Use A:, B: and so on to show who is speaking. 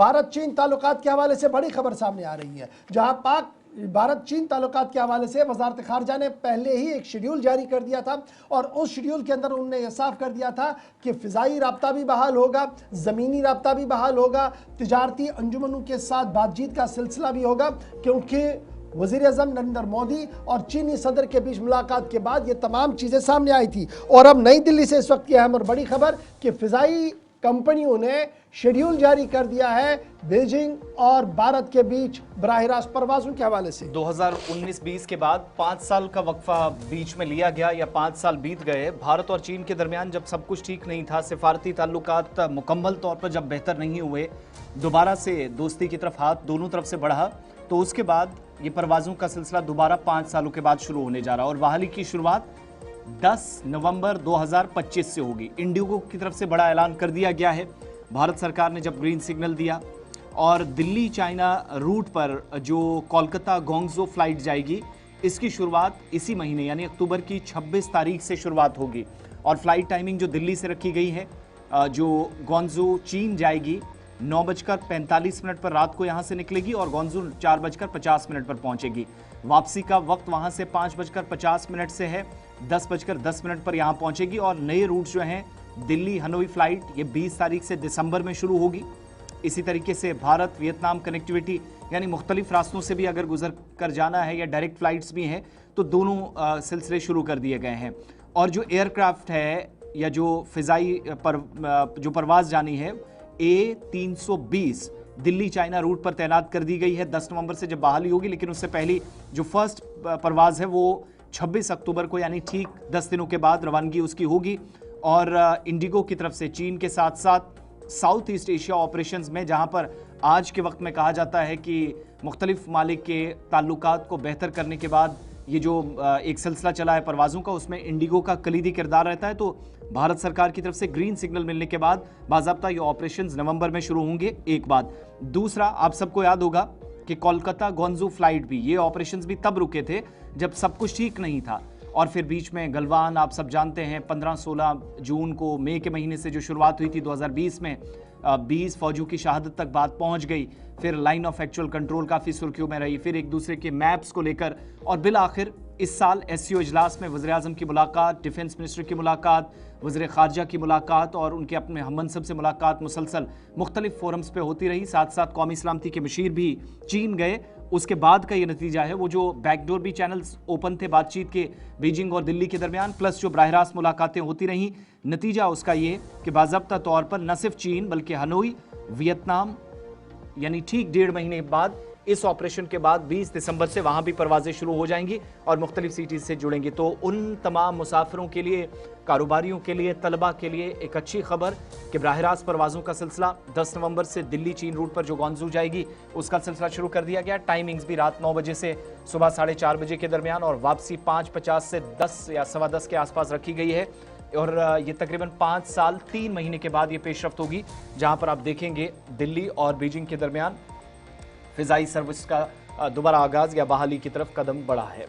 A: भारत चीन ताल्लुकात के हवाले से बड़ी खबर सामने आ रही है, जहां पाक भारत चीन ताल्लुकात के हवाले से वजारत खारजा ने पहले ही एक शेड्यूल जारी कर दिया था और उस शेड्यूल के अंदर उन्होंने यह साफ कर दिया था कि फ़िज़ाई राब्ता भी बहाल होगा, ज़मीनी राब्ता भी बहाल होगा, तिजारती अंजुमनों के साथ बातचीत का सिलसिला भी होगा, क्योंकि वज़ीर-ए-आज़म नरेंद्र मोदी और चीनी सदर के बीच मुलाकात के बाद ये तमाम चीज़ें सामने आई थी। और अब नई दिल्ली से इस वक्त की अहम और बड़ी खबर कि फ़िज़ाई कंपनियों ने शेड्यूल जारी कर दिया है बीजिंग और भारत के बीच बराह रास्त परवाज़ों के हवाले से।
B: 2019-20 के बाद 5 साल का वक्फा बीच में लिया गया या 5 साल बीत गए। भारत और चीन के दरमियान जब सब कुछ ठीक नहीं था, सिफारती ताल्लुकात मुकम्मल तौर पर जब बेहतर नहीं हुए, दोबारा से दोस्ती की तरफ हाथ दोनों तरफ से बढ़ा, तो उसके बाद ये परवाज़ों का सिलसिला दोबारा 5 सालों के बाद शुरू होने जा रहा है और बहाली की शुरुआत 10 नवंबर 2025 से होगी। इंडिगो की तरफ से बड़ा ऐलान कर दिया गया है। भारत सरकार ने जब ग्रीन सिग्नल दिया और दिल्ली चाइना रूट पर जो कोलकाता गोंगजो फ्लाइट जाएगी, इसकी शुरुआत इसी महीने यानी अक्टूबर की 26 तारीख से शुरुआत होगी और फ्लाइट टाइमिंग जो दिल्ली से रखी गई है, जो गोंगजो चीन जाएगी 9:45 पर रात को यहाँ से निकलेगी और गोंगजो 4:50 पर पहुँचेगी। वापसी का वक्त वहाँ से 5:50 से है, 10:10 पर यहाँ पहुँचेगी और नए रूट जो हैं दिल्ली हनोई फ्लाइट ये 20 तारीख से दिसंबर में शुरू होगी। इसी तरीके से भारत वियतनाम कनेक्टिविटी यानी मुख्तलिफ रास्तों से भी अगर गुजर कर जाना है या डायरेक्ट फ्लाइट्स भी हैं तो दोनों सिलसिले शुरू कर दिए गए हैं। और जो एयरक्राफ्ट है या जो फ़िज़ाई जो परवाज़ जानी है A320 दिल्ली चाइना रूट पर तैनात कर दी गई है 10 नवंबर से जब बहाली होगी, लेकिन उससे पहली जो फर्स्ट परवाज़ है वो 26 अक्टूबर को यानी ठीक 10 दिनों के बाद रवानगी उसकी होगी। और इंडिगो की तरफ से चीन के साथ साथ साउथ ईस्ट एशिया ऑपरेशंस में, जहां पर आज के वक्त में कहा जाता है कि मुख्तलिफ मालिक के ताल्लुकात को बेहतर करने के बाद ये जो एक सिलसिला चला है परवाज़ों का, उसमें इंडिगो का कलीदी किरदार रहता है। तो भारत सरकार की तरफ से ग्रीन सिग्नल मिलने के बाद बाज़ाब्ता ये ऑपरेशंस नवंबर में शुरू होंगे। एक बात, दूसरा, आप सबको याद होगा कि कोलकाता गोंगजो फ्लाइट भी, ये ऑपरेशंस भी तब रुके थे जब सब कुछ ठीक नहीं था और फिर बीच में गलवान, आप सब जानते हैं 15-16 जून को मई के महीने से जो शुरुआत हुई थी 2020 में 20 फौजियों की शहादत तक बात पहुंच गई। फिर लाइन ऑफ एक्चुअल कंट्रोल काफ़ी सुर्खियों में रही, फिर एक दूसरे के मैप्स को लेकर और बिल आखिर इस साल SCO इजलास में वज़ीर-ए-आज़म की मुलाकात, डिफेंस मिनिस्टर की मुलाकात, वज़ीर ख़ारजा की मुलाकात और उनके अपने हममनसब से मुलाकात मुसलसल मुख्तलिफ फोरम्स पे होती रही। साथ साथ कौमी सलामती के मशीर भी चीन गए। उसके बाद का ये नतीजा है, वो जो बैकडोर भी चैनल्स ओपन थे बातचीत के बीजिंग और दिल्ली के दरमियान, प्लस जो बराह रास्त मुलाकातें होती रहीं, नतीजा उसका ये कि बाज़ाब्ता तौर पर न सिर्फ चीन बल्कि हनोई, वियतनाम यानी ठीक 1.5 महीने बाद इस ऑपरेशन के बाद 20 दिसंबर से वहाँ भी परवाज़ें शुरू हो जाएंगी और मुख्तलिफ सिटीज़ से जुड़ेंगी। तो उन तमाम मुसाफिरों के लिए, कारोबारियों के लिए, तलबा के लिए एक अच्छी खबर कि बराह रास्त परवाज़ों का सिलसिला 10 नवंबर से दिल्ली चीन रूट पर जो गोंगजो जाएगी उसका सिलसिला शुरू कर दिया गया। टाइमिंग्स भी रात 9 बजे से सुबह 4:30 बजे के दरमियान और वापसी 5:50 से 10 या 10:15 के आसपास रखी गई है। और ये तकरीबन 5 साल 3 महीने के बाद ये पेशरफ्त होगी, जहाँ पर आप देखेंगे दिल्ली और बीजिंग के दरमियान फ़िज़ाई सर्विस का दोबारा आगाज़ या बहाली की तरफ कदम बढ़ा है।